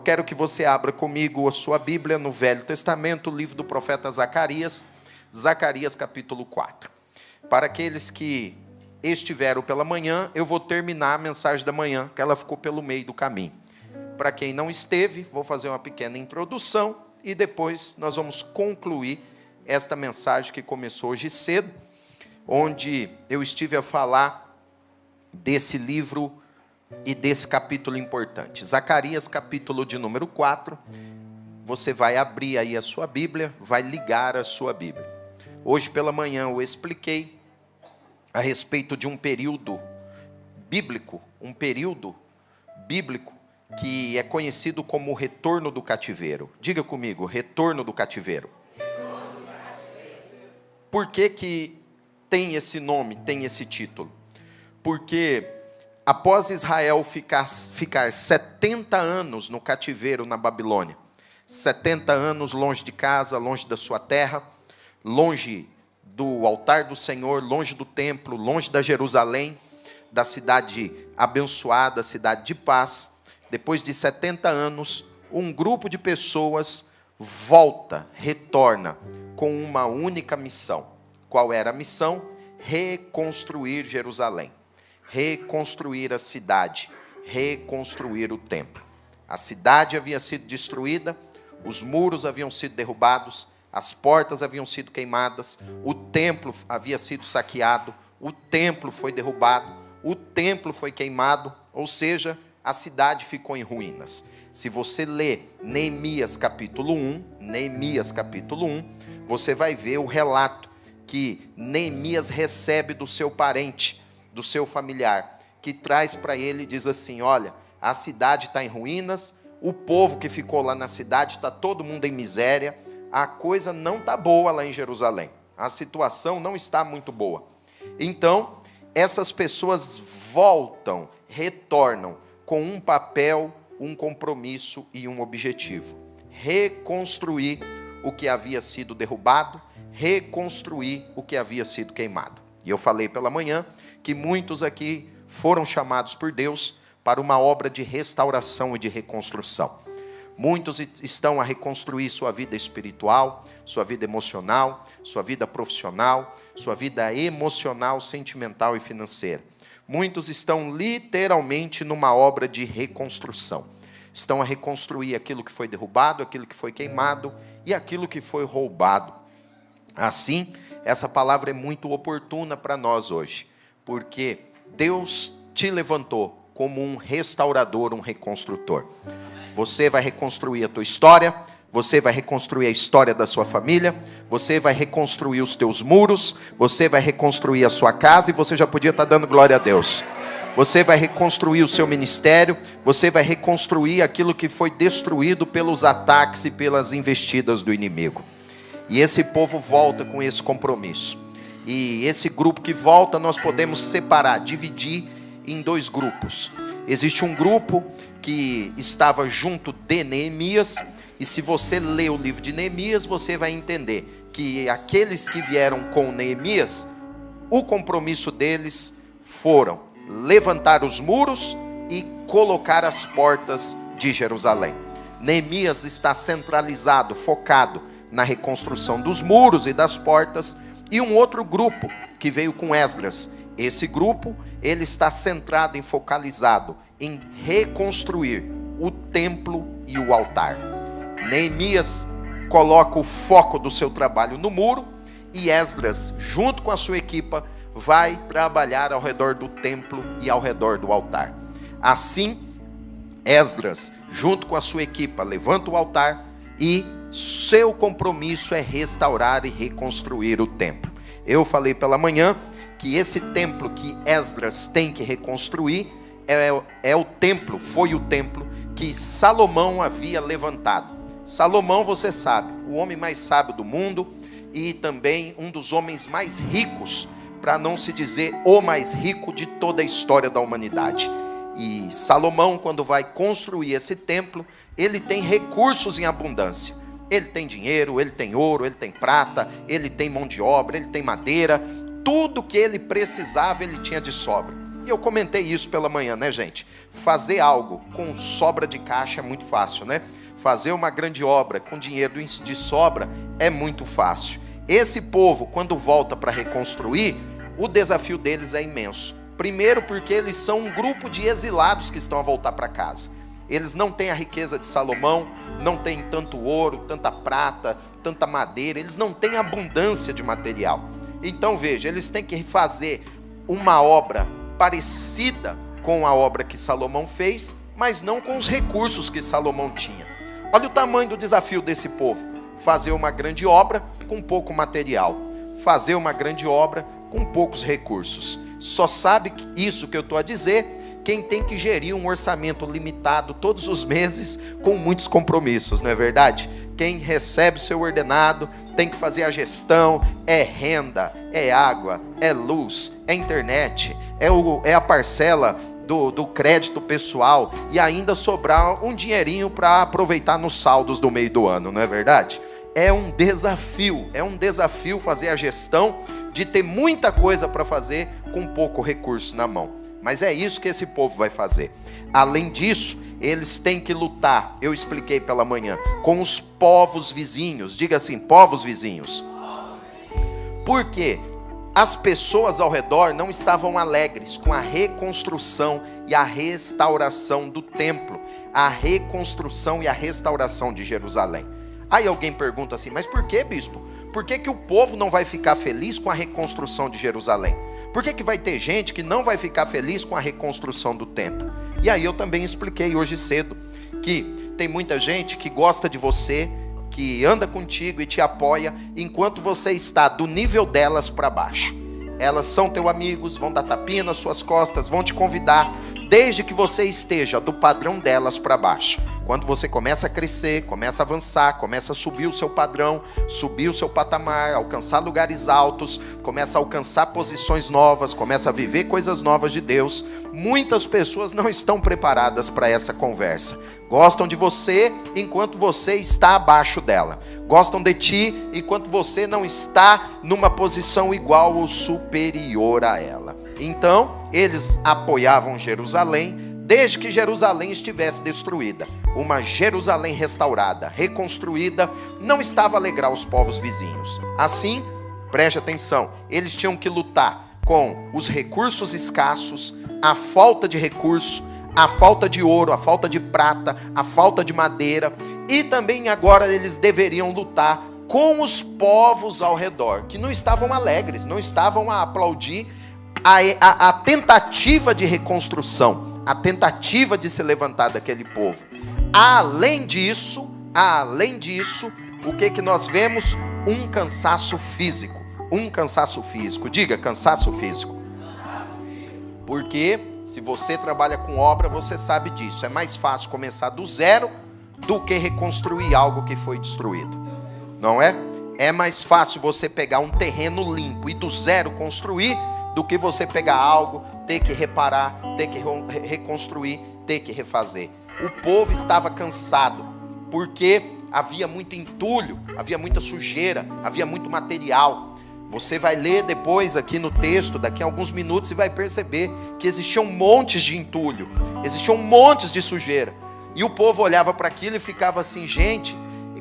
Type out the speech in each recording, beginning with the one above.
quero que você abra comigo a sua Bíblia no Velho Testamento, o livro do profeta Zacarias, Zacarias capítulo 4. Para aqueles que estiveram pela manhã, eu vou terminar a mensagem da manhã, que ela ficou pelo meio do caminho. Para quem não esteve, vou fazer uma pequena introdução e depois nós vamos concluir esta mensagem que começou hoje cedo, onde eu estive a falar desse livro e desse capítulo importante. Zacarias, capítulo de número 4. Você vai abrir aí a sua Bíblia, vai ligar a sua Bíblia. Hoje pela manhã eu expliquei a respeito de um período bíblico, que é conhecido como o retorno do cativeiro. Diga comigo, retorno do cativeiro. Por que tem esse nome, tem esse título? Porque após Israel ficar 70 anos no cativeiro na Babilônia, 70 anos longe de casa, longe da sua terra, longe do altar do Senhor, longe do templo, longe da Jerusalém, da cidade abençoada, cidade de paz, depois de 70 anos, um grupo de pessoas retorna com uma única missão. Qual era a missão? Reconstruir Jerusalém. Reconstruir a cidade, reconstruir o templo. A cidade havia sido destruída, os muros haviam sido derrubados, as portas haviam sido queimadas, o templo havia sido saqueado, o templo foi derrubado, o templo foi queimado, ou seja, a cidade ficou em ruínas. Se você ler Neemias capítulo 1, você vai ver o relato que Neemias recebe do seu parente, do seu familiar, que traz para ele e diz assim: olha, a cidade está em ruínas, o povo que ficou lá na cidade está todo mundo em miséria, a coisa não está boa lá em Jerusalém, a situação não está muito boa. Então, essas pessoas retornam com um papel, um compromisso e um objetivo: reconstruir o que havia sido derrubado, reconstruir o que havia sido queimado. E eu falei pela manhã que muitos aqui foram chamados por Deus para uma obra de restauração e de reconstrução. Muitos estão a reconstruir sua vida espiritual, sua vida emocional, sua vida profissional, sua vida emocional, sentimental e financeira. Muitos estão literalmente numa obra de reconstrução. Estão a reconstruir aquilo que foi derrubado, aquilo que foi queimado e aquilo que foi roubado. Assim, essa palavra é muito oportuna para nós hoje, porque Deus te levantou como um restaurador, um reconstrutor. Você vai reconstruir a tua história, você vai reconstruir a história da sua família, você vai reconstruir os teus muros, você vai reconstruir a sua casa, e você já podia estar dando glória a Deus. Você vai reconstruir o seu ministério, você vai reconstruir aquilo que foi destruído pelos ataques e pelas investidas do inimigo. E esse povo volta com esse compromisso. E esse grupo que volta, nós podemos separar, dividir em dois grupos. Existe um grupo que estava junto de Neemias, e se você ler o livro de Neemias, você vai entender que aqueles que vieram com Neemias, o compromisso deles foram levantar os muros e colocar as portas de Jerusalém. Neemias está centralizado, focado na reconstrução dos muros e das portas, e um outro grupo que veio com Esdras. Esse grupo, ele está centrado e focalizado em reconstruir o templo e o altar. Neemias coloca o foco do seu trabalho no muro, e Esdras, junto com a sua equipa, vai trabalhar ao redor do templo e ao redor do altar. Assim, Esdras, junto com a sua equipa, levanta o altar, e seu compromisso é restaurar e reconstruir o templo. Eu falei pela manhã que esse templo que Esdras tem que reconstruir foi o templo que Salomão havia levantado. Salomão, você sabe, o homem mais sábio do mundo e também um dos homens mais ricos, para não se dizer o mais rico de toda a história da humanidade. E Salomão, quando vai construir esse templo, ele tem recursos em abundância. Ele tem dinheiro, ele tem ouro, ele tem prata, ele tem mão de obra, ele tem madeira. Tudo que ele precisava, ele tinha de sobra. E eu comentei isso pela manhã, né, gente? Fazer algo com sobra de caixa é muito fácil, né? Fazer uma grande obra com dinheiro de sobra é muito fácil. Esse povo, quando volta para reconstruir, o desafio deles é imenso. Primeiro porque eles são um grupo de exilados que estão a voltar para casa. Eles não têm a riqueza de Salomão, não têm tanto ouro, tanta prata, tanta madeira, eles não têm abundância de material. Então veja, eles têm que fazer uma obra parecida com a obra que Salomão fez, mas não com os recursos que Salomão tinha. Olha o tamanho do desafio desse povo: fazer uma grande obra com pouco material, fazer uma grande obra com poucos recursos. Só sabe isso que eu estou a dizer quem tem que gerir um orçamento limitado todos os meses com muitos compromissos, não é verdade? Quem recebe o seu ordenado tem que fazer a gestão, é renda, é água, é luz, é internet, é a parcela do crédito pessoal e ainda sobrar um dinheirinho para aproveitar nos saldos do meio do ano, não é verdade? É um desafio fazer a gestão de ter muita coisa para fazer com pouco recurso na mão. Mas é isso que esse povo vai fazer. Além disso, eles têm que lutar, eu expliquei pela manhã, com os povos vizinhos. Diga assim, povos vizinhos. Por quê? As pessoas ao redor não estavam alegres com a reconstrução e a restauração do templo, a reconstrução e a restauração de Jerusalém. Aí alguém pergunta assim, mas por que, bispo? Por que o povo não vai ficar feliz com a reconstrução de Jerusalém? Por que vai ter gente que não vai ficar feliz com a reconstrução do templo? E aí eu também expliquei hoje cedo que tem muita gente que gosta de você, que anda contigo e te apoia enquanto você está do nível delas para baixo. Elas são teus amigos, vão dar tapinha nas suas costas, vão te convidar, desde que você esteja do padrão delas para baixo. Quando você começa a crescer, começa a avançar, começa a subir o seu padrão, subir o seu patamar, alcançar lugares altos, começa a alcançar posições novas, começa a viver coisas novas de Deus, muitas pessoas não estão preparadas para essa conversa. Gostam de você enquanto você está abaixo dela. Gostam de ti enquanto você não está numa posição igual ou superior a ela. Então, eles apoiavam Jerusalém, desde que Jerusalém estivesse destruída. Uma Jerusalém restaurada, reconstruída, não estava a alegrar os povos vizinhos. Assim, preste atenção, eles tinham que lutar com os recursos escassos, a falta de recurso, a falta de ouro, a falta de prata, a falta de madeira, e também agora eles deveriam lutar com os povos ao redor, que não estavam alegres, não estavam a aplaudir a tentativa de reconstrução, a tentativa de se levantar daquele povo. Além disso, o que nós vemos? Um cansaço físico. Diga, cansaço físico. Porque se você trabalha com obra, você sabe disso. É mais fácil começar do zero do que reconstruir algo que foi destruído. Não é? É mais fácil você pegar um terreno limpo e do zero construir do que você pegar algo, ter que reparar, ter que reconstruir, ter que refazer. O povo estava cansado, porque havia muito entulho, havia muita sujeira, havia muito material. Você vai ler depois aqui no texto, daqui a alguns minutos, e vai perceber que existiam montes de entulho, existiam montes de sujeira. E o povo olhava para aquilo e ficava assim, gente,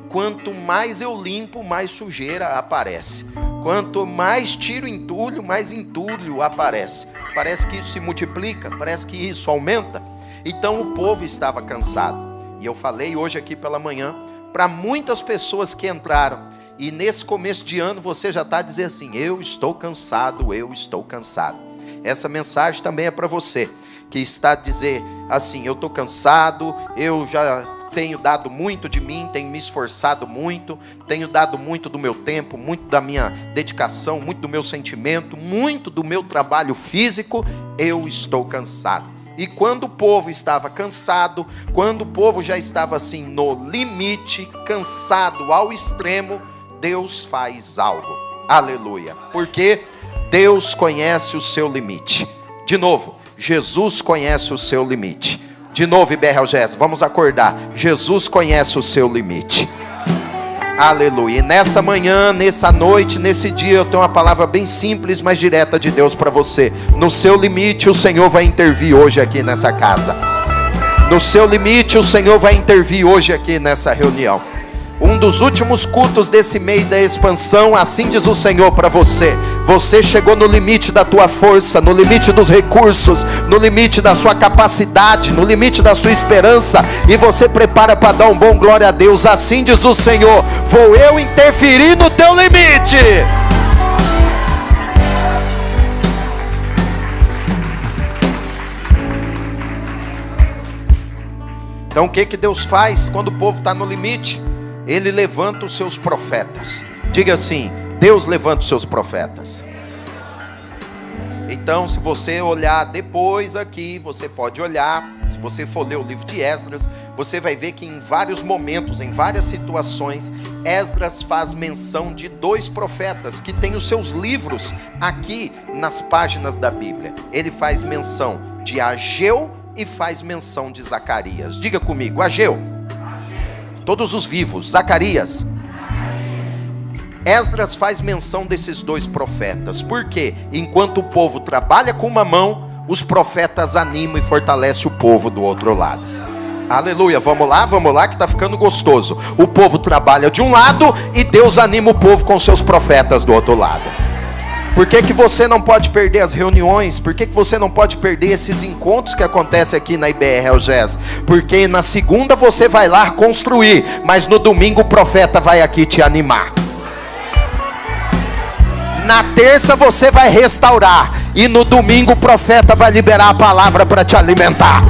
quanto mais eu limpo, mais sujeira aparece. Quanto mais tiro entulho, mais entulho aparece. Parece que isso se multiplica, parece que isso aumenta. Então o povo estava cansado. E eu falei hoje aqui pela manhã, para muitas pessoas que entraram, e nesse começo de ano você já está a dizer assim, eu estou cansado, eu estou cansado. Essa mensagem também é para você, que está a dizer assim, eu estou cansado, eu já tenho dado muito de mim, tenho me esforçado muito, tenho dado muito do meu tempo, muito da minha dedicação, muito do meu sentimento, muito do meu trabalho físico, eu estou cansado. E quando o povo estava cansado, quando o povo já estava assim no limite, cansado ao extremo, Deus faz algo. Aleluia. Porque Deus conhece o seu limite. De novo, Jesus conhece o seu limite. De novo, IBR Algés, vamos acordar. Jesus conhece o seu limite. Aleluia. E nessa manhã, nessa noite, nesse dia, eu tenho uma palavra bem simples, mas direta de Deus para você. No seu limite, o Senhor vai intervir hoje aqui nessa casa. No seu limite, o Senhor vai intervir hoje aqui nessa reunião. Um dos últimos cultos desse mês da expansão, assim diz o Senhor para você. Você chegou no limite da tua força, no limite dos recursos, no limite da sua capacidade, no limite da sua esperança, e você prepara para dar um bom glória a Deus. Assim diz o Senhor: vou eu interferir no teu limite. Então o que Deus faz quando o povo está no limite? Ele levanta os seus profetas. Diga assim: Deus levanta os seus profetas. Então, se você olhar depois aqui, você pode olhar. Se você for ler o livro de Esdras, você vai ver que em vários momentos, em várias situações, Esdras faz menção de 2 profetas que têm os seus livros aqui nas páginas da Bíblia. Ele faz menção de Ageu e faz menção de Zacarias. Diga comigo: Ageu. Todos os vivos. Zacarias. Esdras faz menção desses 2 profetas. Por quê? Enquanto o povo trabalha com uma mão, os profetas animam e fortalecem o povo do outro lado. Aleluia, vamos lá que está ficando gostoso. O povo trabalha de um lado e Deus anima o povo com seus profetas do outro lado. Por que você não pode perder as reuniões? Por que você não pode perder esses encontros que acontecem aqui na IBR Algés? Porque na segunda você vai lá construir, mas no domingo o profeta vai aqui te animar. Na terça você vai restaurar, e no domingo o profeta vai liberar a palavra para te alimentar.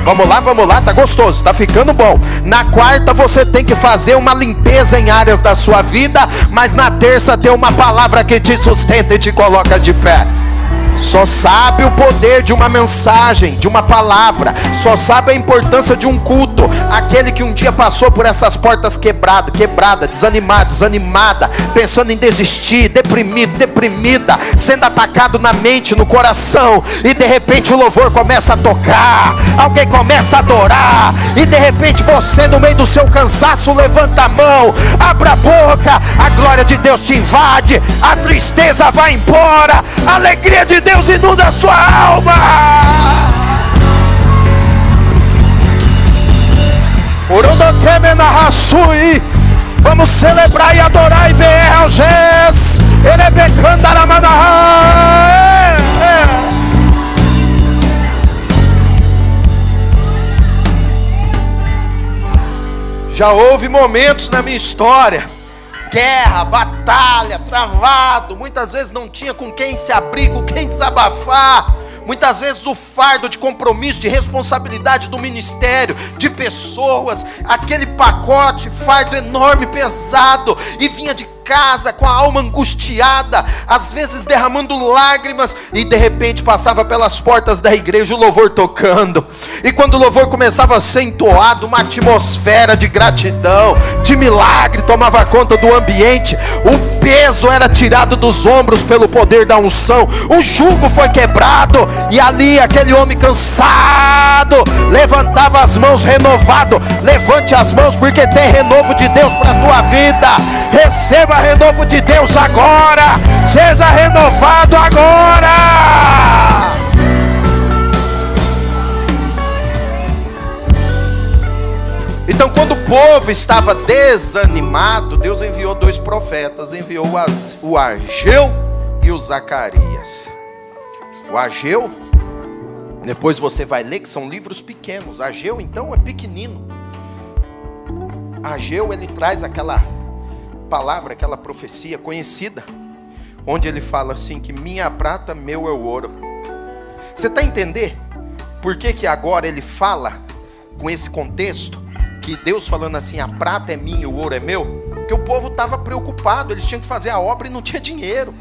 Vamos lá, tá gostoso, tá ficando bom. Na quarta você tem que fazer uma limpeza em áreas da sua vida, mas na terça tem uma palavra que te sustenta e te coloca de pé. Só sabe o poder de uma mensagem, de uma palavra. Só sabe a importância de um culto aquele que um dia passou por essas portas quebrada, desanimada, pensando em desistir, deprimida, sendo atacado na mente, no coração, e de repente o louvor começa a tocar, alguém começa a adorar, e de repente você, no meio do seu cansaço, levanta a mão, abre a boca, a glória de Deus te invade, a tristeza vai embora, a alegria de Deus inunda a sua alma. Vamos celebrar e adorar IBR Algés. Já houve momentos na minha história, guerra, batalha, travado, muitas vezes não tinha com quem se abrir, com quem desabafar, muitas vezes o fardo de compromisso, de responsabilidade do ministério, de pessoas, aquele pacote, fardo enorme, pesado, e vinha de casa com a alma angustiada, às vezes derramando lágrimas, e de repente passava pelas portas da igreja o louvor tocando, e quando o louvor começava a ser entoado, uma atmosfera de gratidão, de milagre tomava conta do ambiente, o peso era tirado dos ombros pelo poder da unção, o jugo foi quebrado, e ali aquele homem cansado levantava as mãos renovado. Levante as mãos, porque tem renovo de Deus para a tua vida. Receba renovo de Deus agora. Seja renovado agora. Então, quando o povo estava desanimado, Deus enviou 2 profetas. Enviou o Ageu e o Zacarias. O Ageu, depois você vai ler que são livros pequenos. Ageu então é pequenino. Ageu, ele traz aquela palavra, aquela profecia conhecida, onde ele fala assim, que minha prata, meu é o ouro. Você está a entender por que agora ele fala com esse contexto, que Deus falando assim, a prata é minha, o ouro é meu? Porque o povo estava preocupado, eles tinham que fazer a obra e não tinha dinheiro,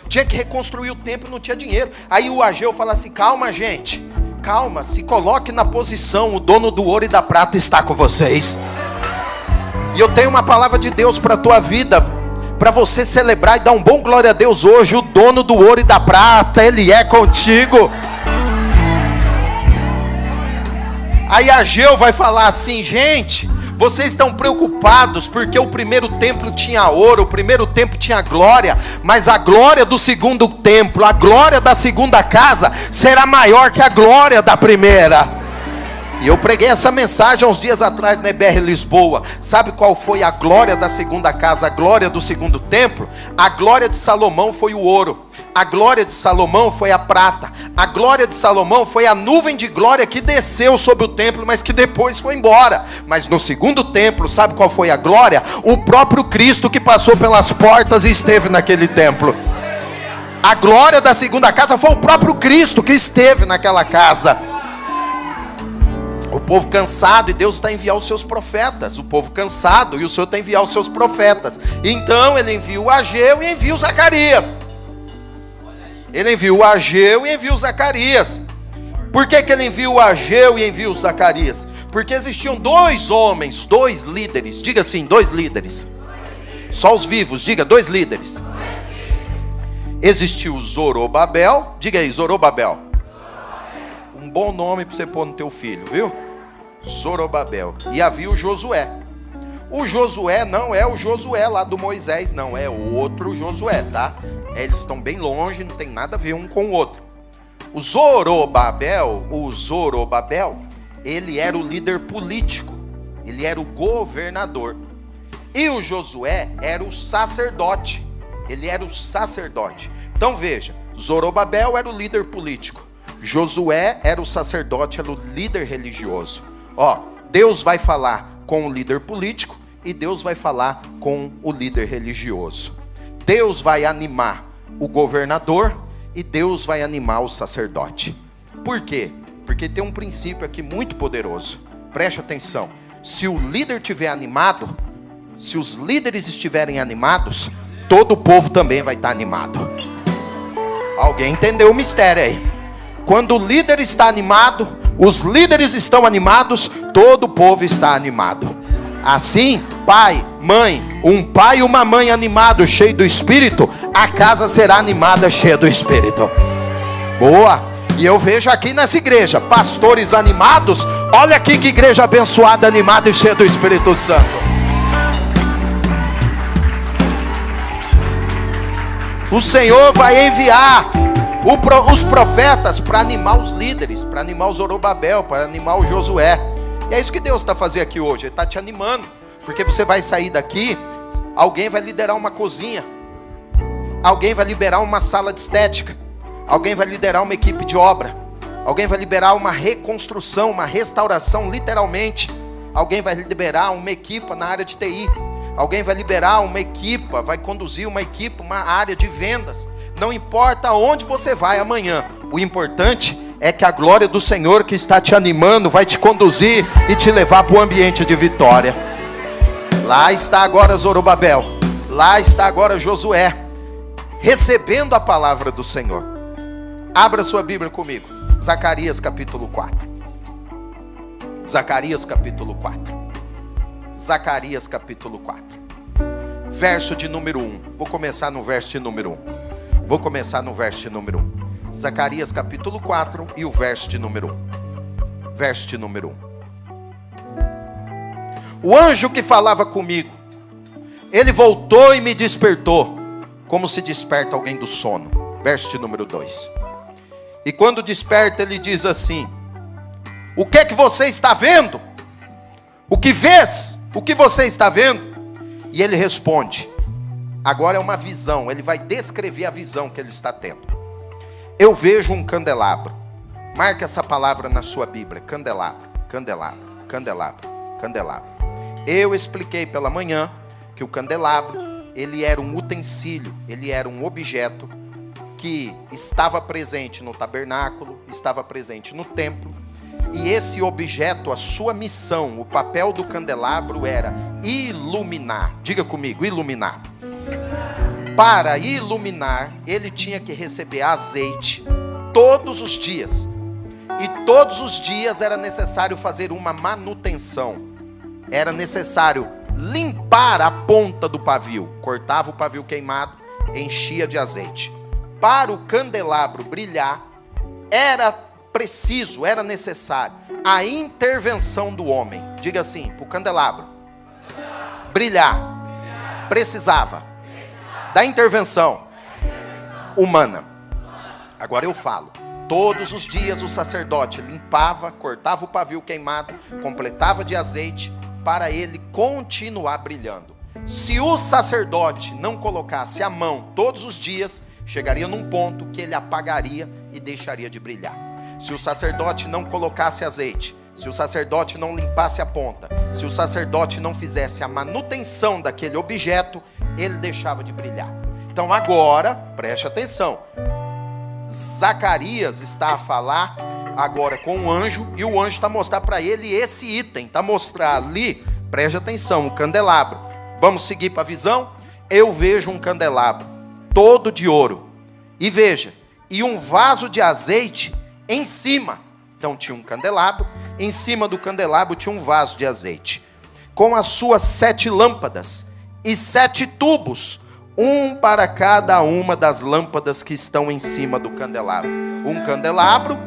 tinha que reconstruir o templo e não tinha dinheiro. Aí o Ageu fala assim, calma gente, calma, se coloque na posição, o dono do ouro e da prata está com vocês. E eu tenho uma palavra de Deus para a tua vida, para você celebrar e dar um bom glória a Deus hoje. O dono do ouro e da prata, Ele é contigo. Aí Ageu vai falar assim, gente, Vocês estão preocupados porque o primeiro templo tinha ouro, o primeiro templo tinha glória, mas a glória do segundo templo, a glória da segunda casa será maior que a glória da primeira. E eu preguei essa mensagem há uns dias atrás na EBR Lisboa. Sabe qual foi a glória da segunda casa, a glória do segundo templo? A glória de Salomão foi o ouro. A glória de Salomão foi a prata. A glória de Salomão foi a nuvem de glória que desceu sobre o templo, mas que depois foi embora. Mas no segundo templo, sabe qual foi a glória? O próprio Cristo que passou pelas portas e esteve naquele templo. A glória da segunda casa foi o próprio Cristo que esteve naquela casa. O povo cansado, e Deus está a enviar os seus profetas. O povo cansado, e o Senhor está a enviar os seus profetas. Então ele envia o Ageu e envia o Zacarias. Ele envia o Ageu e envia o Zacarias. Por que ele envia o Ageu e envia o Zacarias? Porque existiam dois homens, dois líderes. Diga assim, dois líderes. Só os vivos, diga, dois líderes. Existiu o Zorobabel. Diga aí, Zorobabel. Um bom nome para você pôr no teu filho, viu? Zorobabel. E havia o Josué. O Josué não é o Josué lá do Moisés, não. É outro Josué, tá? Eles estão bem longe, não tem nada a ver um com o outro. O Zorobabel, ele era o líder político. Ele era o governador. E o Josué era o sacerdote. Ele era o sacerdote. Então veja, Zorobabel era o líder político. Josué era o sacerdote, era o líder religioso. Ó, Deus vai falar com o líder político e Deus vai falar com o líder religioso. Deus vai animar o governador e Deus vai animar o sacerdote. Por quê? Porque tem um princípio aqui muito poderoso. Preste atenção. Se o líder estiver animado, se os líderes estiverem animados, todo o povo também vai estar animado. Alguém entendeu o mistério aí? Quando o líder está animado, os líderes estão animados, todo o povo está animado. Assim, pai, mãe, um pai e uma mãe animados, cheio do Espírito, a casa será animada, cheia do Espírito. Boa! E eu vejo aqui nessa igreja, pastores animados. Olha aqui que igreja abençoada, animada e cheia do Espírito Santo. O Senhor vai enviar os profetas para animar os líderes, para animar o Zorobabel, para animar o Josué. E é isso que Deus está fazendo aqui hoje. Ele está te animando, porque você vai sair daqui, alguém vai liderar uma cozinha, alguém vai liberar uma sala de estética, alguém vai liderar uma equipe de obra, alguém vai liberar uma reconstrução, uma restauração, literalmente. Alguém vai liberar uma equipa na área de TI, alguém vai liberar uma equipa, vai conduzir uma equipa, uma área de vendas. Não importa aonde você vai amanhã, o importante é que a glória do Senhor que está te animando vai te conduzir e te levar para o ambiente de vitória. Lá está agora Zorobabel, lá está agora Josué, recebendo a palavra do Senhor. Abra sua Bíblia comigo, Zacarias capítulo 4. Zacarias capítulo 4. Zacarias capítulo 4. Verso de número 1. Vou começar no verso de número 1. Zacarias capítulo 4 e o verso de número 1. Verso de número 1. O anjo que falava comigo, ele voltou e me despertou, como se desperta alguém do sono. Verso de número 2. E quando desperta, ele diz assim: o que é que você está vendo? O que vês? O que você está vendo? E ele responde. Agora é uma visão, ele vai descrever a visão que ele está tendo. Eu vejo um candelabro. Marque essa palavra na sua Bíblia. Candelabro, candelabro, candelabro, candelabro. Eu expliquei pela manhã que o candelabro, ele era um utensílio, ele era um objeto que estava presente no tabernáculo, estava presente no templo. E esse objeto, a sua missão, o papel do candelabro era iluminar. Diga comigo, iluminar. Para iluminar, ele tinha que receber azeite todos os dias. E todos os dias era necessário fazer uma manutenção. Era necessário limpar a ponta do pavio. Cortava o pavio queimado, enchia de azeite. Para o candelabro brilhar, era preciso, era necessário a intervenção do homem. Diga assim, para o candelabro brilhar, precisava da intervenção humana. Agora eu falo, todos os dias o sacerdote limpava, cortava o pavio queimado, completava de azeite, para ele continuar brilhando. Se o sacerdote não colocasse a mão todos os dias, chegaria num ponto que ele apagaria e deixaria de brilhar. Se o sacerdote não colocasse azeite, se o sacerdote não limpasse a ponta, se o sacerdote não fizesse a manutenção daquele objeto, ele deixava de brilhar. Então agora, preste atenção, Zacarias está a falar agora com o anjo, e o anjo está a mostrar para ele esse item, está a mostrar ali, preste atenção, o candelabro. Vamos seguir para a visão? Eu vejo um candelabro todo de ouro, e veja, e um vaso de azeite em cima. Então tinha um candelabro, em cima do candelabro tinha um vaso de azeite, com as suas 7 lâmpadas, e 7 tubos, um para cada uma das lâmpadas que estão em cima do candelabro. Um candelabro,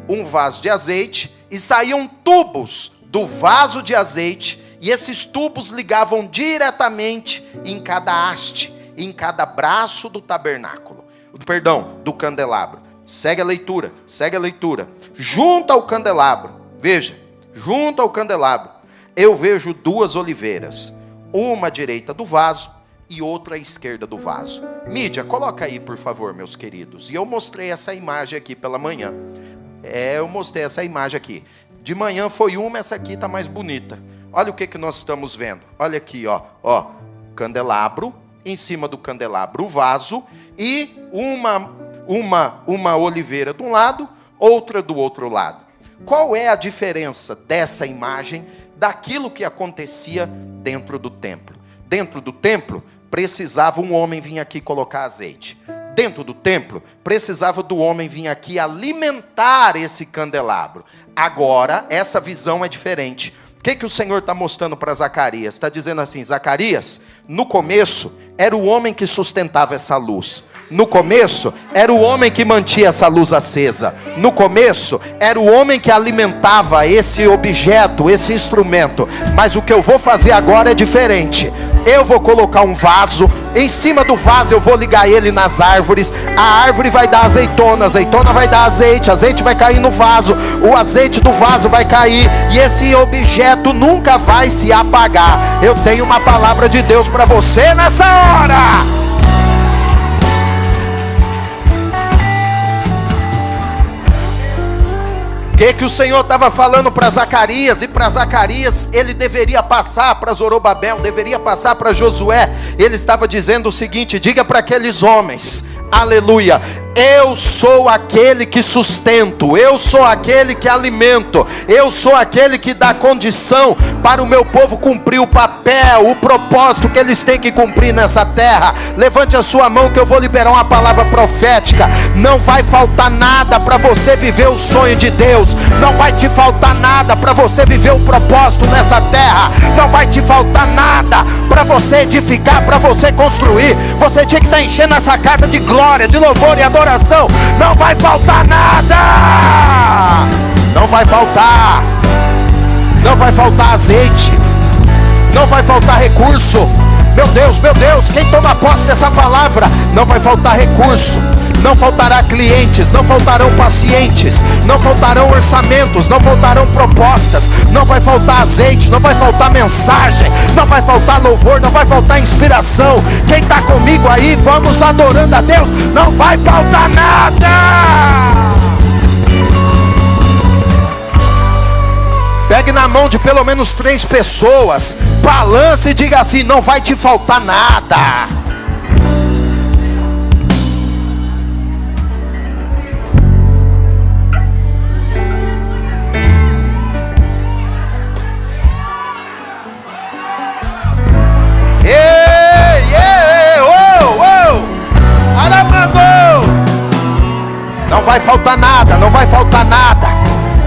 um vaso de azeite, e saíam tubos do vaso de azeite, e esses tubos ligavam diretamente em cada haste, em cada braço do tabernáculo, do candelabro. Segue a leitura, segue a leitura. Junto ao candelabro, veja, junto ao candelabro, eu vejo 2 oliveiras, uma à direita do vaso e outra à esquerda do vaso. Mídia, coloca aí, por favor, meus queridos. E eu mostrei essa imagem aqui pela manhã. Eu mostrei essa imagem aqui. De manhã foi uma, essa aqui está mais bonita. Olha o que nós estamos vendo. Olha aqui, ó, candelabro, em cima do candelabro o vaso, e uma oliveira de um lado, outra do outro lado. Qual é a diferença dessa imagem daquilo que acontecia dentro do templo? Dentro do templo, precisava um homem vir aqui colocar azeite. Dentro do templo, precisava do homem vir aqui alimentar esse candelabro. Agora, essa visão é diferente. O que o Senhor está mostrando para Zacarias? Está dizendo assim, Zacarias, no começo, era o homem que sustentava essa luz. No começo, era o homem que mantinha essa luz acesa. No começo, era o homem que alimentava esse objeto, esse instrumento. Mas o que eu vou fazer agora é diferente. Eu vou colocar um vaso, em cima do vaso eu vou ligar ele nas árvores. A árvore vai dar azeitona, a azeitona vai dar azeite, azeite vai cair no vaso, o azeite do vaso vai cair, e esse objeto nunca vai se apagar. Eu tenho uma palavra de Deus para você nessa hora. O que o Senhor estava falando para Zacarias? E para Zacarias ele deveria passar para Zorobabel, deveria passar para Josué. Ele estava dizendo o seguinte: diga para aqueles homens, aleluia, eu sou aquele que sustento, eu sou aquele que alimento, eu sou aquele que dá condição para o meu povo cumprir o papel, o propósito que eles têm que cumprir nessa terra. Levante a sua mão que eu vou liberar uma palavra profética. Não vai faltar nada para você viver o sonho de Deus. Não vai te faltar nada para você viver o propósito nessa terra. Não vai te faltar nada para você edificar, para você construir. Você tinha que estar enchendo essa casa de glória, de louvor e adoração. Não vai faltar nada. Não vai faltar. Não vai faltar azeite. Não vai faltar recurso. Meu Deus, quem toma posse dessa palavra? Não vai faltar recurso. Não faltará clientes, não faltarão pacientes, não faltarão orçamentos, não faltarão propostas, não vai faltar azeite, não vai faltar mensagem, não vai faltar louvor, não vai faltar inspiração. Quem está comigo aí, vamos adorando a Deus, não vai faltar nada. Pegue na mão de pelo menos 3 pessoas, balance e diga assim: não vai te faltar nada. Não vai faltar nada, não vai faltar nada.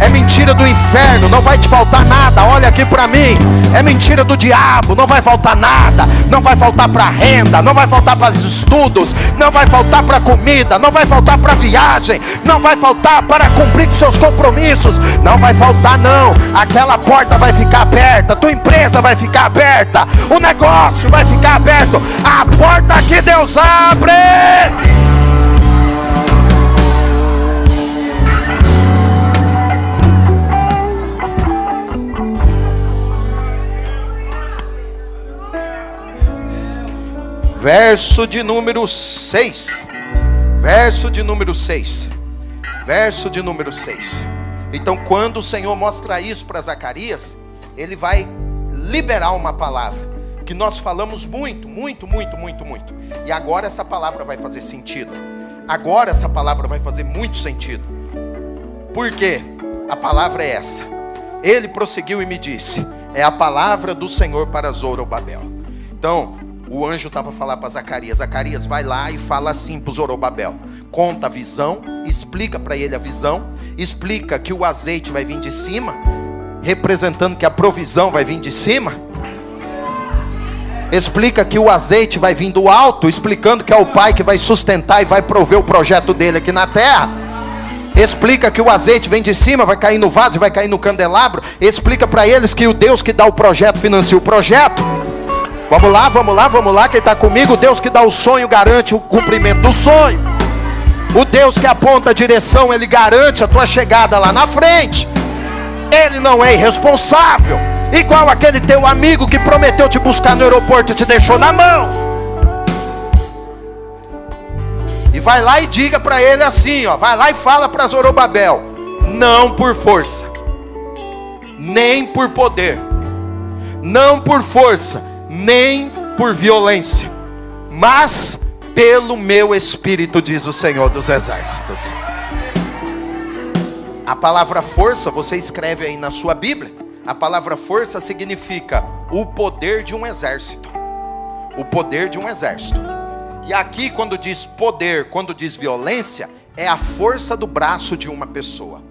É mentira do inferno, não vai te faltar nada. Olha aqui para mim. É mentira do diabo, não vai faltar nada. Não vai faltar para renda, não vai faltar para estudos, não vai faltar para comida, não vai faltar para viagem, não vai faltar para cumprir com seus compromissos. Não vai faltar não. Aquela porta vai ficar aberta, tua empresa vai ficar aberta, o negócio vai ficar aberto. A porta que Deus abre. Verso de número 6. Verso de número 6. Verso de número 6. Então, quando o Senhor mostra isso para Zacarias, ele vai liberar uma palavra que nós falamos muito. E agora essa palavra vai fazer sentido. Agora essa palavra vai fazer muito sentido. Por quê? A palavra é essa. Ele prosseguiu e me disse: é a palavra do Senhor para Zorobabel. Então, o anjo estava a falar para Zacarias: Zacarias, vai lá e fala assim para o Zorobabel. Conta a visão, explica para ele a visão, explica que o azeite vai vir de cima, representando que a provisão vai vir de cima. Explica que o azeite vai vir do alto, explicando que é o Pai que vai sustentar e vai prover o projeto dele aqui na terra. Explica que o azeite vem de cima, vai cair no vaso e vai cair no candelabro. Explica para eles que o Deus que dá o projeto financia o projeto. Vamos lá, quem está comigo? O Deus que dá o sonho garante o cumprimento do sonho. O Deus que aponta a direção, Ele garante a tua chegada lá na frente. Ele não é irresponsável, igual aquele teu amigo que prometeu te buscar no aeroporto e te deixou na mão. E vai lá e diga para ele assim, ó, vai lá e fala para Zorobabel: não por força, nem por poder, não por força, nem por violência, mas pelo meu Espírito, diz o Senhor dos Exércitos. A palavra força, você escreve aí na sua Bíblia. A palavra força significa o poder de um exército. O poder de um exército. E aqui, quando diz poder, quando diz violência, é a força do braço de uma pessoa.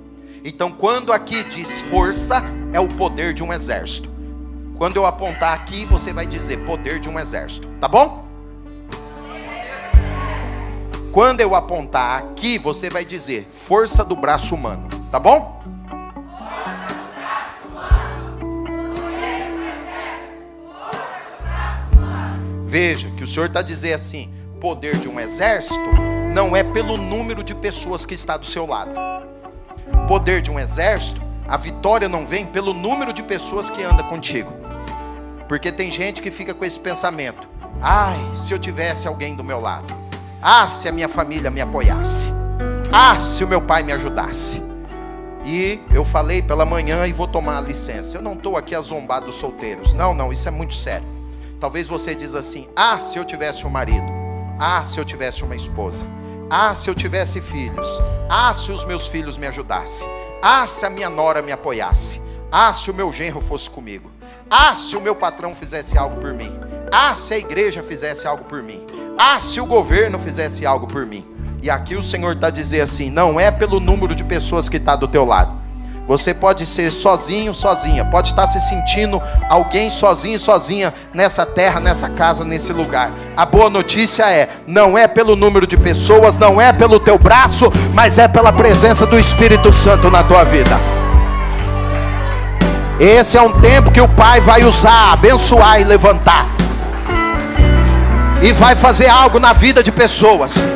Então, quando aqui diz força, é o poder de um exército. Quando eu apontar aqui, você vai dizer poder de um exército, tá bom? Quando eu apontar aqui, você vai dizer força do braço humano, tá bom? Veja que o Senhor está dizendo assim: poder de um exército não é pelo número de pessoas que está do seu lado. Poder de um exército, a vitória não vem pelo número de pessoas que anda contigo. Porque tem gente que fica com esse pensamento: ai, se eu tivesse alguém do meu lado. Ah, se a minha família me apoiasse. Ah, se o meu pai me ajudasse. E eu falei pela manhã e vou tomar licença. Eu não estou aqui a zombar dos solteiros. Não, isso é muito sério. Talvez você diz assim: ah, se eu tivesse um marido. Ah, se eu tivesse uma esposa. Ah, se eu tivesse filhos. Ah, se os meus filhos me ajudassem. Ah, se a minha nora me apoiasse. Ah, se o meu genro fosse comigo. Ah, se o meu patrão fizesse algo por mim. Ah, se a igreja fizesse algo por mim. Ah, se o governo fizesse algo por mim. E aqui o Senhor está dizendo assim: não é pelo número de pessoas que está do teu lado. Você pode ser sozinho, sozinha. Pode estar se sentindo alguém sozinho, sozinha nessa terra, nessa casa, nesse lugar. A boa notícia é: não é pelo número de pessoas, não é pelo teu braço, mas é pela presença do Espírito Santo na tua vida. Esse é um tempo que o Pai vai usar, abençoar e levantar. E vai fazer algo na vida de pessoas.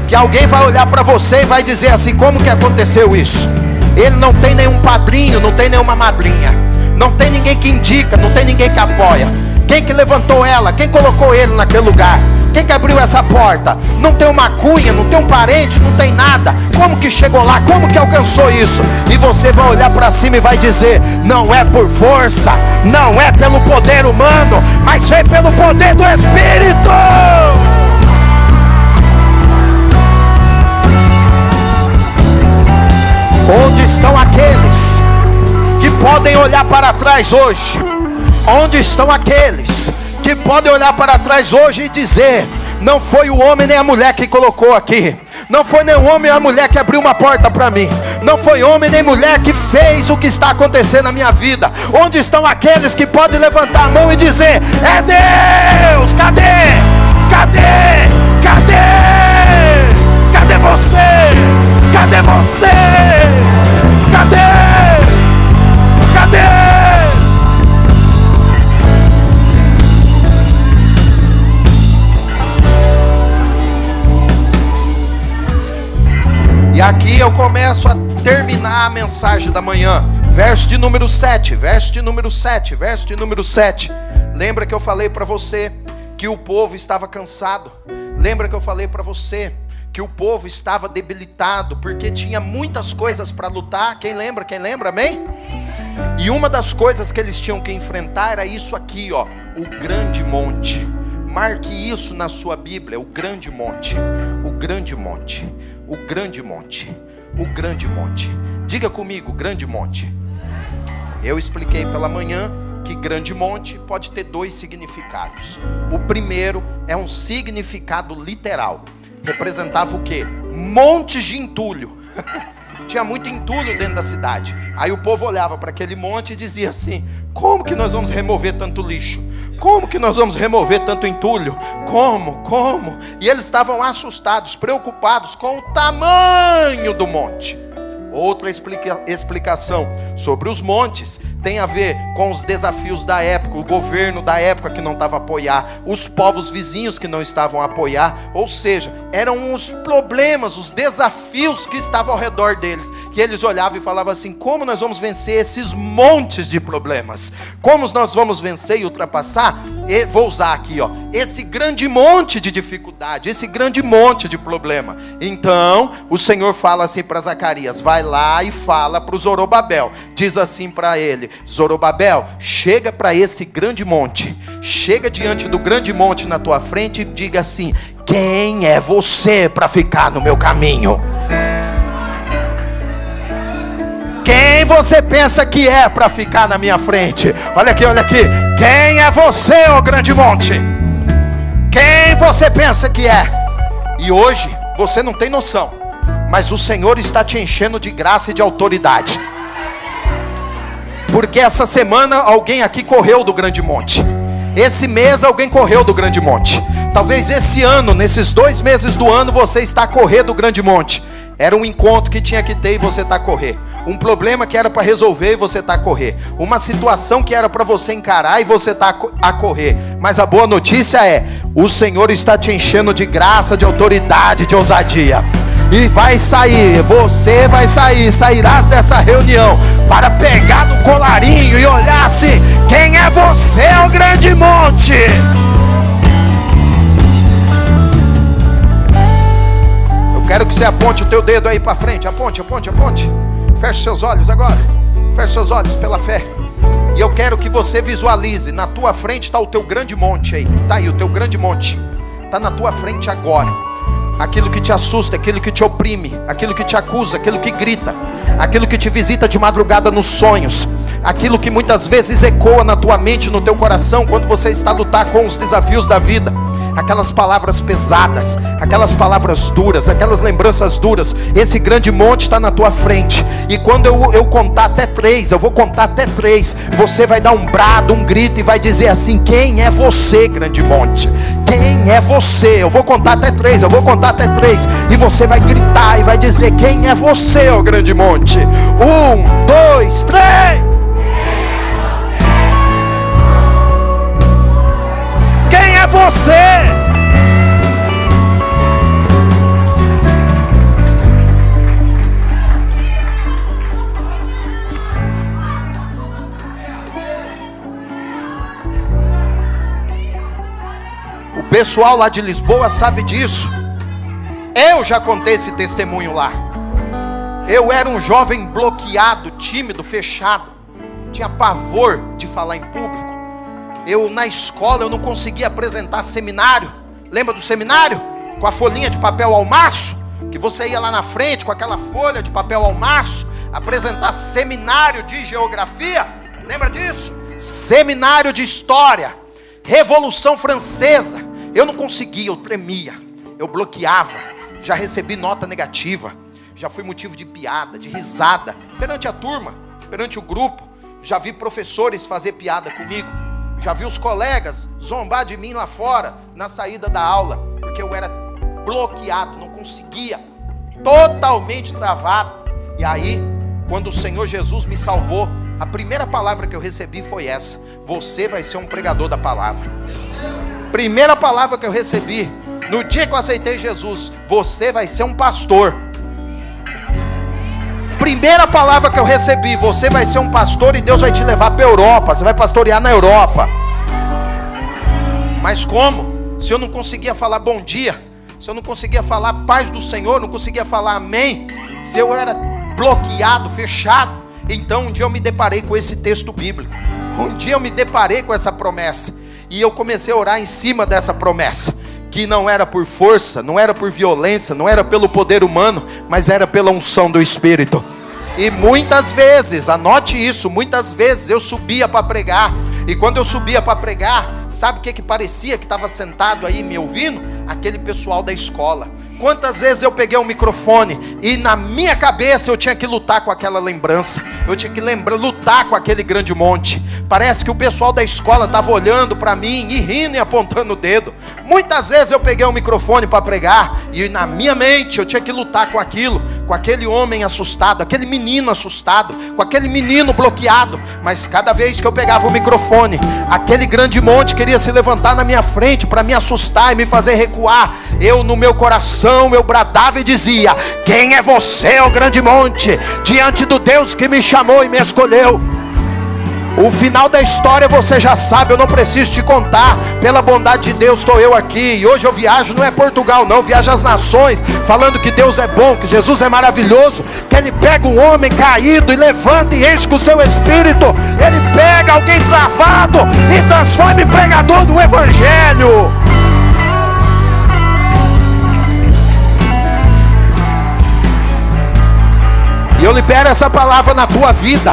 Que alguém vai olhar para você e vai dizer assim: como que aconteceu isso? Ele não tem nenhum padrinho, não tem nenhuma madrinha. Não tem ninguém que indica, não tem ninguém que apoia. Quem que levantou ela? Quem colocou ele naquele lugar? Quem que abriu essa porta? Não tem uma cunha, não tem um parente, não tem nada. Como que chegou lá? Como que alcançou isso? E você vai olhar para cima e vai dizer: não é por força, não é pelo poder humano, mas é pelo poder do Espírito. Onde estão aqueles que podem olhar para trás hoje? Onde estão aqueles que podem olhar para trás hoje e dizer: não foi o homem nem a mulher que colocou aqui, não foi nem o homem nem a mulher que abriu uma porta para mim, não foi homem nem mulher que fez o que está acontecendo na minha vida. Onde estão aqueles que podem levantar a mão e dizer: é Deus? Cadê? Cadê? Cadê? Cadê você? Cadê você? Cadê? Cadê? E aqui eu começo a terminar a mensagem da manhã. Verso de número 7, verso de número 7, verso de número 7. Lembra que eu falei para você que o povo estava cansado? Lembra que eu falei para você que o povo estava debilitado, porque tinha muitas coisas para lutar? Quem lembra? Quem lembra? Amém? E uma das coisas que eles tinham que enfrentar era isso aqui, ó, o grande monte. Marque isso na sua Bíblia, o grande monte, o grande monte, o grande monte, o grande monte. Diga comigo, grande monte. Eu expliquei pela manhã que grande monte pode ter dois significados. O primeiro é um significado literal. Representava o quê? Montes de entulho. Tinha muito entulho dentro da cidade. Aí o povo olhava para aquele monte e dizia assim: como que nós vamos remover tanto lixo? Como que nós vamos remover tanto entulho? Como? E eles estavam assustados, preocupados com o tamanho do monte. Outra explicação sobre os montes tem a ver com os desafios da época, o governo da época que não estava a apoiar, os povos vizinhos que não estavam a apoiar, ou seja, eram os problemas, os desafios que estavam ao redor deles, que eles olhavam e falavam assim: como nós vamos vencer esses montes de problemas? Como nós vamos vencer e ultrapassar? E vou usar aqui, ó, esse grande monte de dificuldade, esse grande monte de problema. Então, o Senhor fala assim para Zacarias: vai lá e fala para o Zorobabel, diz assim para ele: Zorobabel, chega para esse grande monte, chega diante do grande monte na tua frente e diga assim: quem é você para ficar no meu caminho? Quem você pensa que é para ficar na minha frente? Olha aqui, olha aqui. Quem é você, ô grande monte? Quem você pensa que é? E hoje você não tem noção, mas o Senhor está te enchendo de graça e de autoridade. Porque essa semana alguém aqui correu do grande monte. Esse mês alguém correu do grande monte. Talvez esse ano, nesses 2 meses do ano, você está a correr do grande monte. Era um encontro que tinha que ter e você está a correr. Um problema que era para resolver e você está a correr. Uma situação que era para você encarar e você está a correr. Mas a boa notícia é: o Senhor está te enchendo de graça, de autoridade, de ousadia. E vai sair, você vai sair, sairás dessa reunião para pegar no colarinho e olhar assim: quem é você, o grande monte? Eu quero que você aponte o teu dedo aí para frente, aponte. Feche seus olhos agora, feche seus olhos pela fé. E eu quero que você visualize, na tua frente está o teu grande monte aí, está aí o teu grande monte, está na tua frente agora. Aquilo que te assusta, aquilo que te oprime, aquilo que te acusa, aquilo que grita, aquilo que te visita de madrugada nos sonhos, aquilo que muitas vezes ecoa na tua mente, no teu coração, quando você está a lutar com os desafios da vida. Aquelas palavras pesadas, aquelas palavras duras, aquelas lembranças duras. Esse grande monte está na tua frente. E quando eu contar até 3, eu vou contar até 3, você vai dar um brado, um grito e vai dizer assim: quem é você, grande monte? Quem é você? Eu vou contar até 3, e você vai gritar e vai dizer: quem é você, ó grande monte? 1, 2, 3. Quem é você? O pessoal lá de Lisboa sabe disso. Eu já contei esse testemunho lá. Eu era um jovem bloqueado, tímido, fechado. Tinha pavor de falar em público. Na escola eu não conseguia apresentar seminário. Lembra do seminário? Com a folhinha de papel ao maço, que você ia lá na frente com aquela folha de papel ao maço, apresentar seminário de geografia. Lembra disso? Seminário de história, Revolução Francesa. Eu não conseguia, eu tremia, eu bloqueava. Já recebi nota negativa, já fui motivo de piada, de risada, perante a turma, perante o grupo. Já vi professores fazer piada comigo. Já vi os colegas zombar de mim lá fora, na saída da aula, porque eu era bloqueado, não conseguia, totalmente travado. E aí, quando o Senhor Jesus me salvou, a primeira palavra que eu recebi foi essa: você vai ser um pregador da palavra. Primeira palavra que eu recebi, no dia que eu aceitei Jesus: você vai ser um pastor. Primeira palavra que eu recebi: você vai ser um pastor e Deus vai te levar para a Europa, você vai pastorear na Europa. Mas como? Se eu não conseguia falar bom dia, se eu não conseguia falar paz do Senhor, não conseguia falar amém, se eu era bloqueado, fechado. Então um dia eu me deparei com esse texto bíblico, um dia eu me deparei com essa promessa, e eu comecei a orar em cima dessa promessa, que não era por força, não era por violência, não era pelo poder humano, mas era pela unção do Espírito. E muitas vezes, anote isso, muitas vezes eu subia para pregar, e quando eu subia para pregar, sabe o que parecia que estava sentado aí me ouvindo? Aquele pessoal da escola. Quantas vezes eu peguei o microfone e na minha cabeça eu tinha que lutar com aquela lembrança, eu tinha que lutar com aquele grande monte. Parece que o pessoal da escola estava olhando para mim e rindo e apontando o dedo. Muitas vezes eu peguei o microfone para pregar e na minha mente eu tinha que lutar com aquilo, com aquele homem assustado, aquele menino assustado, com aquele menino bloqueado. Mas cada vez que eu pegava o microfone, aquele grande monte queria se levantar na minha frente para me assustar e me fazer recuar. Eu, no meu coração, eu bradava e dizia: quem é você, ó grande monte, diante do Deus que me chamou e me escolheu? O final da história você já sabe, eu não preciso te contar. Pela bondade de Deus estou eu aqui. E hoje eu viajo, não é Portugal não, viajo às nações, falando que Deus é bom, que Jesus é maravilhoso, que Ele pega um homem caído e levanta e enche com o seu Espírito. Ele pega alguém travado e transforma em pregador do Evangelho. E eu libero essa palavra na tua vida.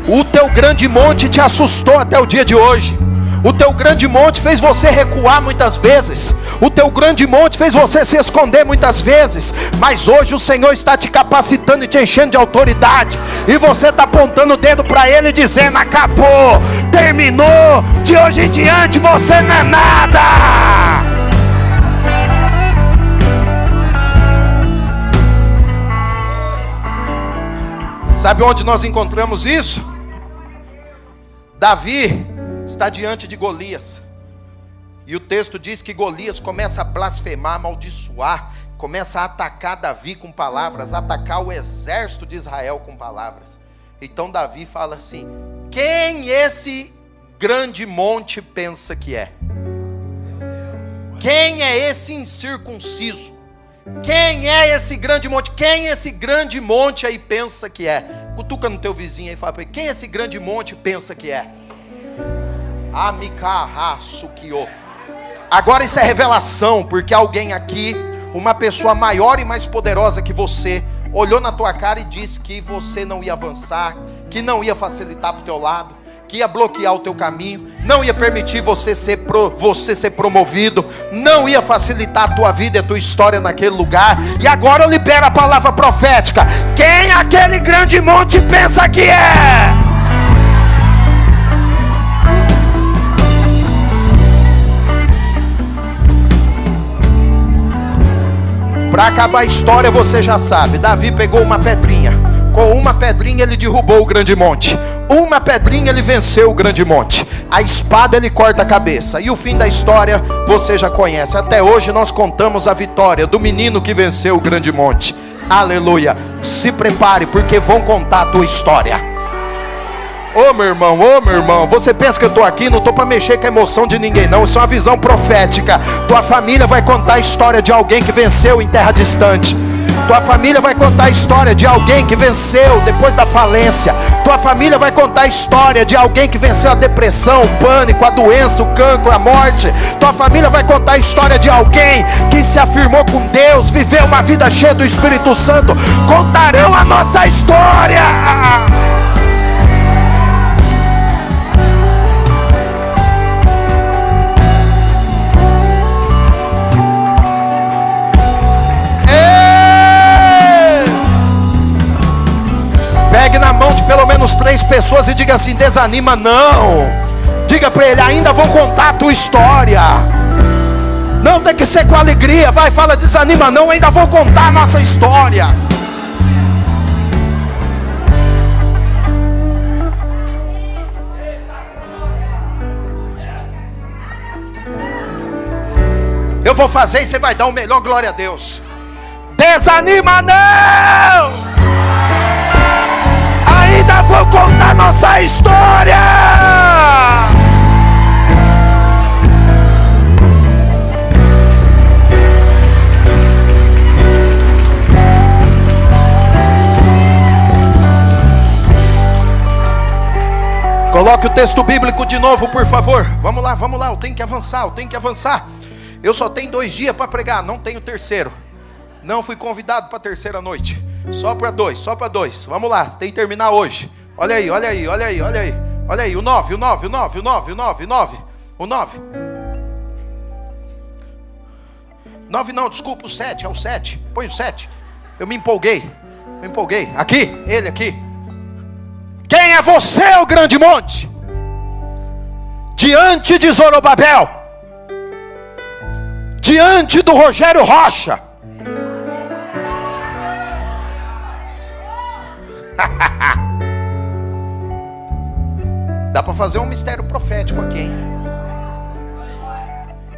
O teu grande monte te assustou até o dia de hoje. O teu grande monte fez você recuar muitas vezes. O teu grande monte fez você se esconder muitas vezes. Mas hoje o Senhor está te capacitando e te enchendo de autoridade. E você está apontando o dedo para Ele dizendo: acabou, terminou, de hoje em diante você não é nada. Sabe onde nós encontramos isso? Davi está diante de Golias. E o texto diz que Golias começa a blasfemar, amaldiçoar, começa a atacar Davi com palavras, atacar o exército de Israel com palavras. Então Davi fala assim: quem esse grande monte pensa que é? Quem é esse incircunciso? Quem é esse grande monte? Quem esse grande monte aí pensa que é? Cutuca no teu vizinho aí e fala para ele: quem esse grande monte pensa que é? Agora isso é revelação, porque alguém aqui, uma pessoa maior e mais poderosa que você, olhou na tua cara e disse que você não ia avançar, que não ia facilitar para o teu lado, que ia bloquear o teu caminho, não ia permitir você ser promovido, não ia facilitar a tua vida e a tua história naquele lugar. E agora eu libero a palavra profética: quem aquele grande monte pensa que é? Para acabar a história você já sabe, Davi pegou uma pedrinha, com uma pedrinha ele derrubou o grande monte, uma pedrinha ele venceu o grande monte, a espada ele corta a cabeça, e o fim da história você já conhece. Até hoje nós contamos a vitória do menino que venceu o grande monte. Aleluia. Se prepare, porque vão contar a tua história. Ô meu irmão, você pensa que eu estou aqui? Não estou para mexer com a emoção de ninguém não, isso é uma visão profética. Tua família vai contar a história de alguém que venceu em terra distante. Tua família vai contar a história de alguém que venceu depois da falência. Tua família vai contar a história de alguém que venceu a depressão, o pânico, a doença, o cancro, a morte. Tua família vai contar a história de alguém que se afirmou com Deus, viveu uma vida cheia do Espírito Santo. Contarão a nossa história. pessoas e diga assim: desanima não. Diga para ele: ainda vou contar a tua história. Não tem que ser com alegria. Vai, fala: desanima não, ainda vou contar a nossa história. Eu vou fazer e você vai dar o melhor, glória a Deus. Desanima não. Ainda vou contar nossa história. Coloque o texto bíblico de novo, por favor. Vamos lá, eu tenho que avançar. Eu só tenho 2 dias para pregar, não tenho terceiro. Não fui convidado para a terceira noite. Só para 2. Vamos lá, tem que terminar hoje. Olha aí. O 9. O 9 não, desculpa, o 7, é o 7. Põe o 7. Eu me empolguei. Aqui, ele aqui. Quem é você, o grande monte? Diante de Zorobabel, diante do Rogério Rocha. Dá para fazer um mistério profético aqui, hein?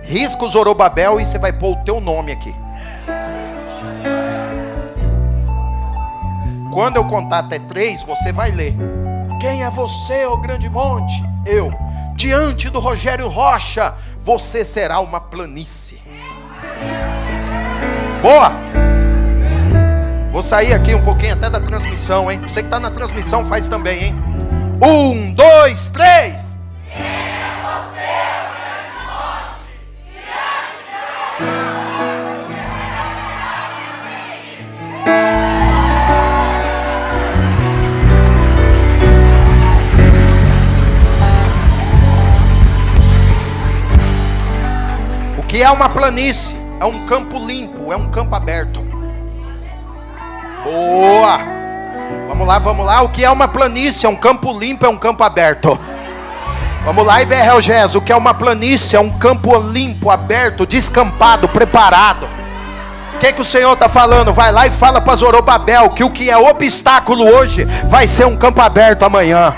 Risca o Zorobabel e você vai pôr o teu nome aqui. Quando eu contar até 3, você vai ler: quem é você, ó grande monte? Eu. Diante do Rogério Rocha, você será uma planície. Boa! Vou sair aqui um pouquinho até da transmissão, hein? Você que está na transmissão faz também, hein? 1, 2, 3. Quem é você, grande monte? O que é uma planície? É um campo limpo, é um campo aberto. Boa! Vamos lá. O que é uma planície? É um campo limpo, é um campo aberto. Vamos lá, IBRL GES. O que é uma planície? É um campo limpo, aberto, descampado, preparado. O que o Senhor está falando? Vai lá e fala para Zorobabel que o que é obstáculo hoje vai ser um campo aberto amanhã.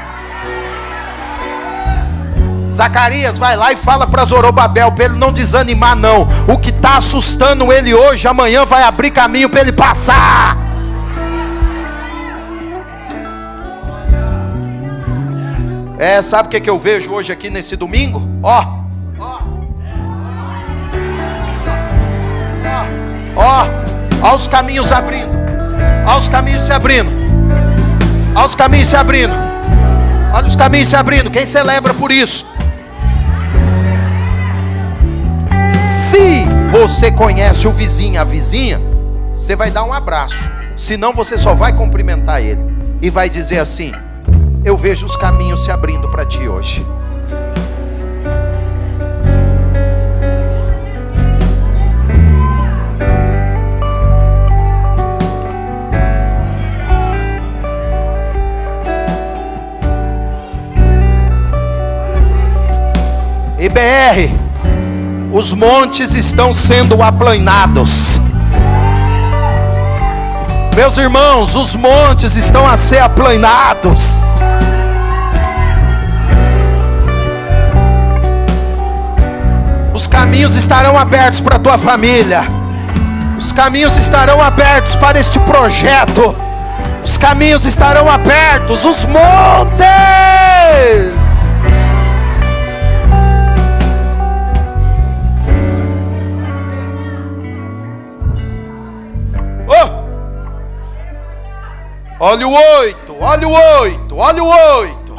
Zacarias, vai lá e fala para Zorobabel para ele não desanimar não. O que está assustando ele hoje, amanhã vai abrir caminho para ele passar. Sabe o que eu vejo hoje aqui nesse domingo? Ó os caminhos abrindo. Olha os caminhos se abrindo. Quem celebra por isso? Se você conhece o vizinho, a vizinha, você vai dar um abraço. Senão você só vai cumprimentar ele e vai dizer assim: eu vejo os caminhos se abrindo para ti hoje. IBR, os montes estão sendo aplanados. Meus irmãos, os montes estão a ser aplanados. Os caminhos estarão abertos para a tua família. Os caminhos estarão abertos para este projeto. Os caminhos estarão abertos. Os montes. Olha o 8, olha o 8, olha o 8,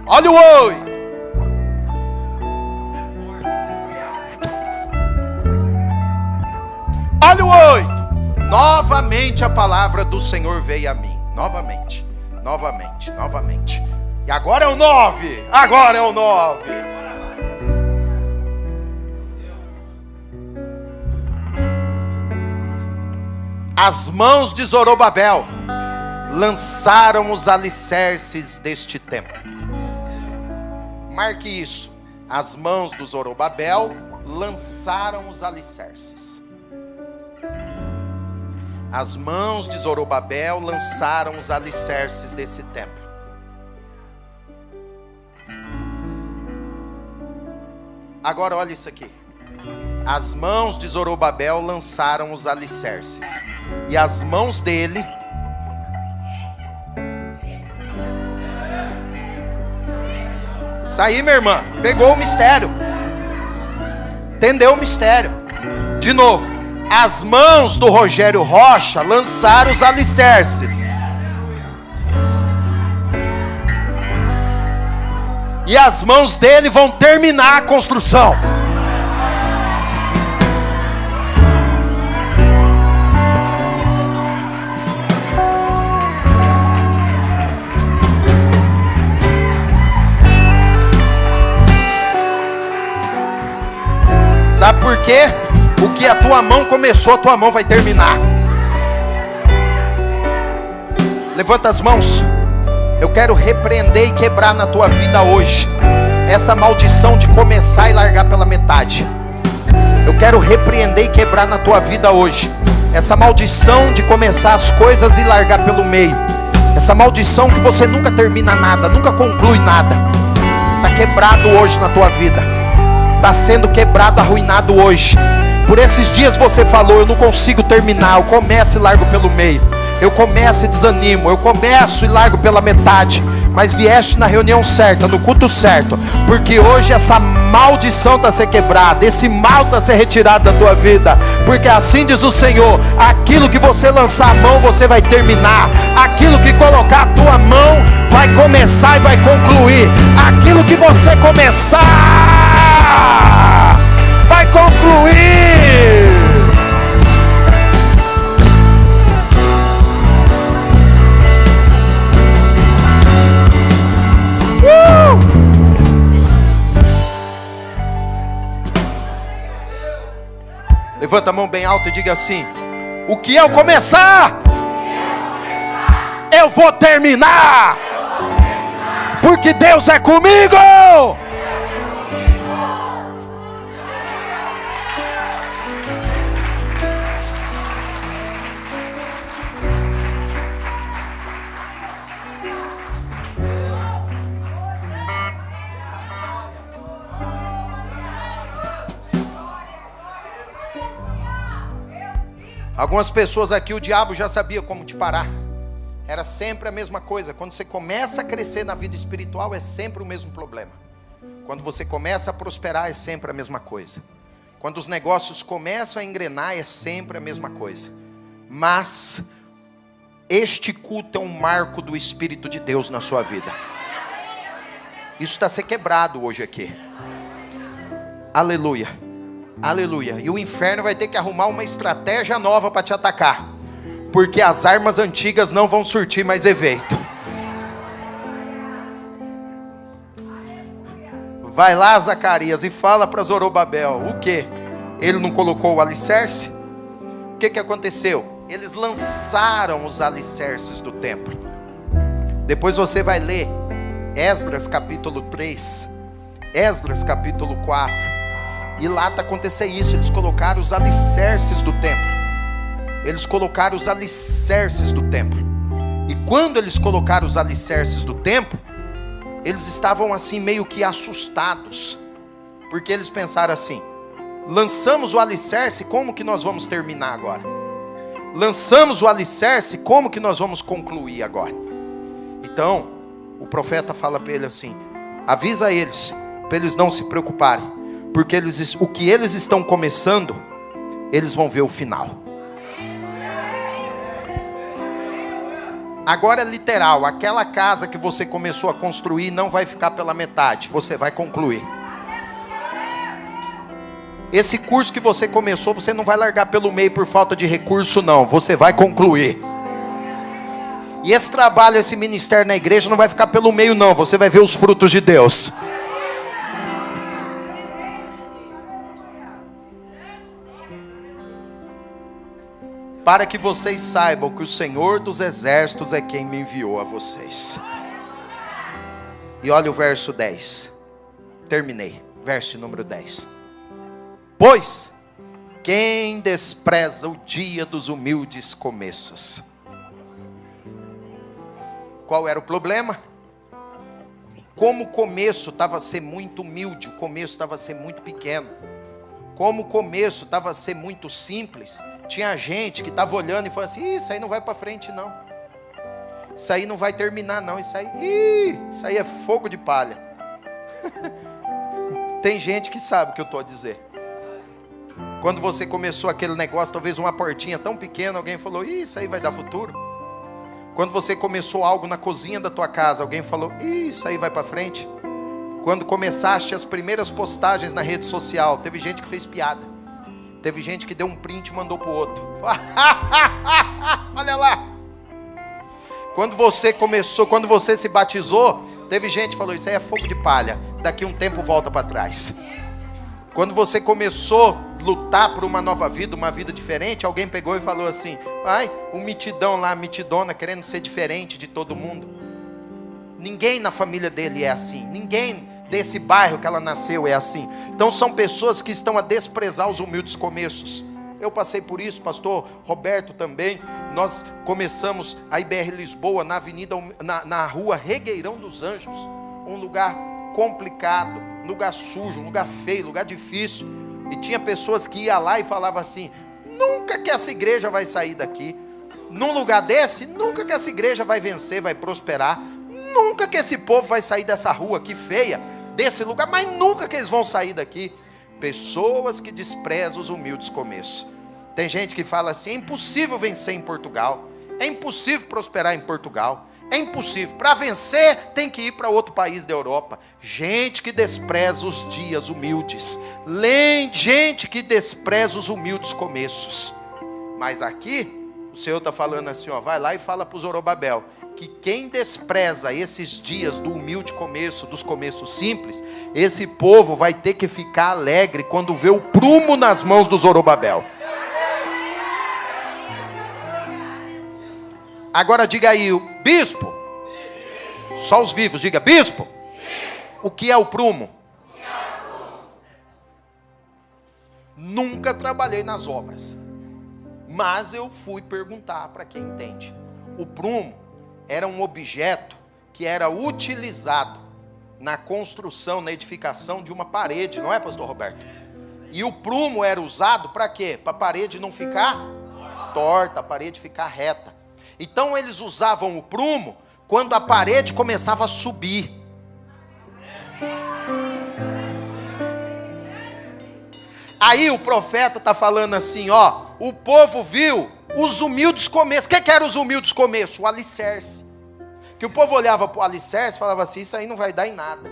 olha o 8. Olha o 8. Novamente a palavra do Senhor veio a mim. Novamente. E agora é o 9. As mãos de Zorobabel lançaram os alicerces deste templo. Marque isso. As mãos do Zorobabel lançaram os alicerces. As mãos de Zorobabel lançaram os alicerces desse templo. Agora olha isso aqui. As mãos de Zorobabel lançaram os alicerces. E as mãos dele... Isso aí, minha irmã. Pegou o mistério. Entendeu o mistério. De novo. As mãos do Rogério Rocha lançaram os alicerces. E as mãos dele vão terminar a construção. Sabe por quê? O que a tua mão começou, a tua mão vai terminar. Levanta as mãos. Eu quero repreender e quebrar na tua vida hoje essa maldição de começar e largar pela metade. Eu quero repreender e quebrar na tua vida hoje essa maldição de começar as coisas e largar pelo meio. Essa maldição que você nunca termina nada, nunca conclui nada. Está quebrado hoje na tua vida. Está sendo quebrado, arruinado hoje. Por esses dias você falou: eu não consigo terminar, eu começo e largo pelo meio. Eu começo e desanimo, eu começo e largo pela metade. Mas vieste na reunião certa, no culto certo, porque hoje essa maldição está a ser quebrada, esse mal está a ser retirado da tua vida. Porque assim diz o Senhor: aquilo que você lançar a mão, você vai terminar. Aquilo que colocar a tua mão, vai começar e vai concluir. Aquilo que você começar, vai concluir. Levanta a mão bem alta e diga assim: o que eu começar, eu vou terminar. Porque Deus é comigo. Algumas pessoas aqui, o diabo já sabia como te parar. Era sempre a mesma coisa. Quando você começa a crescer na vida espiritual, é sempre o mesmo problema. Quando você começa a prosperar, é sempre a mesma coisa. Quando os negócios começam a engrenar, é sempre a mesma coisa. Mas este culto é um marco do Espírito de Deus na sua vida. Isso está a ser quebrado hoje aqui. Aleluia. Aleluia. E o inferno vai ter que arrumar uma estratégia nova para te atacar. Porque as armas antigas não vão surtir mais efeito. Vai lá, Zacarias, e fala para Zorobabel. O que? Ele não colocou o alicerce? O que aconteceu? Eles lançaram os alicerces do templo. Depois você vai ler Esdras capítulo 3, Esdras capítulo 4. E lá está acontecendo isso. Eles colocaram os alicerces do templo. Eles colocaram os alicerces do templo. E quando eles colocaram os alicerces do templo, eles estavam assim meio que assustados. Porque eles pensaram assim: lançamos o alicerce, como que nós vamos terminar agora? Lançamos o alicerce, como que nós vamos concluir agora? Então, o profeta fala para ele assim: avisa eles, para eles não se preocuparem. Porque o que eles estão começando, eles vão ver o final. Agora é literal. Aquela casa que você começou a construir não vai ficar pela metade. Você vai concluir. Esse curso que você começou, você não vai largar pelo meio por falta de recurso, não. Você vai concluir. E esse trabalho, esse ministério na igreja não vai ficar pelo meio, não. Você vai ver os frutos de Deus. para que vocês saibam que o Senhor dos exércitos é quem me enviou a vocês. E olha o verso 10. Terminei. Verso número 10. Pois quem despreza o dia dos humildes começos. Qual era o problema? Como o começo estava a ser muito humilde, o começo estava a ser muito pequeno. Como o começo estava a ser muito simples, tinha gente que estava olhando e falando assim: isso aí não vai para frente não. Isso aí não vai terminar não, isso aí é fogo de palha. Tem gente que sabe o que eu estou a dizer. Quando você começou aquele negócio, talvez uma portinha tão pequena, alguém falou: isso aí vai dar futuro. Quando você começou algo na cozinha da tua casa, alguém falou: isso aí vai para frente. Quando começaste as primeiras postagens na rede social, teve gente que fez piada. Teve gente que deu um print e mandou para o outro. Olha lá. Quando você começou, quando você se batizou, teve gente que falou: isso aí é fogo de palha. Daqui um tempo volta para trás. Quando você começou a lutar por uma nova vida, uma vida diferente, alguém pegou e falou assim: ai, o mitidão lá, a mitidona, querendo ser diferente de todo mundo. Ninguém na família dele é assim. Ninguém desse bairro que ela nasceu é assim. Então são pessoas que estão a desprezar os humildes começos. Eu passei por isso, pastor Roberto também. Nós começamos a IBR Lisboa na avenida, na rua Regueirão dos Anjos. Um lugar complicado, lugar sujo, lugar feio, lugar difícil. E tinha pessoas que iam lá e falavam assim: nunca que essa igreja vai sair daqui. Num lugar desse, nunca que essa igreja vai vencer, vai prosperar. Nunca que esse povo vai sair dessa rua aqui feia, desse lugar, mas nunca que eles vão sair daqui. Pessoas que desprezam os humildes começos. Tem gente que fala assim: é impossível vencer em Portugal, é impossível prosperar em Portugal, é impossível, para vencer tem que ir para outro país da Europa. Gente que despreza os dias humildes, gente que despreza os humildes começos. Mas aqui o Senhor está falando assim, ó: vai lá e fala para o Zorobabel que quem despreza esses dias do humilde começo, dos começos simples, esse povo vai ter que ficar alegre quando vê o prumo nas mãos do Zorobabel. Agora diga aí, o bispo, só os vivos, diga: bispo, o que é o prumo? Nunca trabalhei nas obras, mas eu fui perguntar para quem entende. O prumo era um objeto que era utilizado na construção, na edificação de uma parede, não é, pastor Roberto? E o prumo era usado para quê? Para a parede não ficar torta, a parede ficar reta. Então eles usavam o prumo quando a parede começava a subir. Aí o profeta está falando assim, ó: o povo viu os humildes começos. O que eram os humildes começos? O alicerce. Que o povo olhava para o alicerce e falava assim: isso aí não vai dar em nada.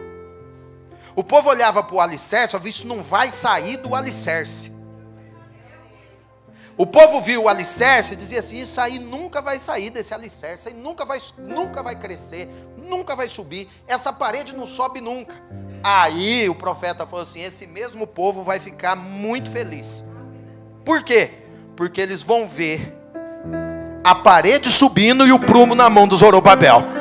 O povo olhava para o alicerce e falava: isso não vai sair do alicerce. O povo viu o alicerce e dizia assim: isso aí nunca vai sair desse alicerce, aí nunca vai crescer, nunca vai subir, essa parede não sobe nunca. Aí o profeta falou assim: esse mesmo povo vai ficar muito feliz. Por quê? Porque eles vão ver a parede subindo e o prumo na mão do Zorobabel.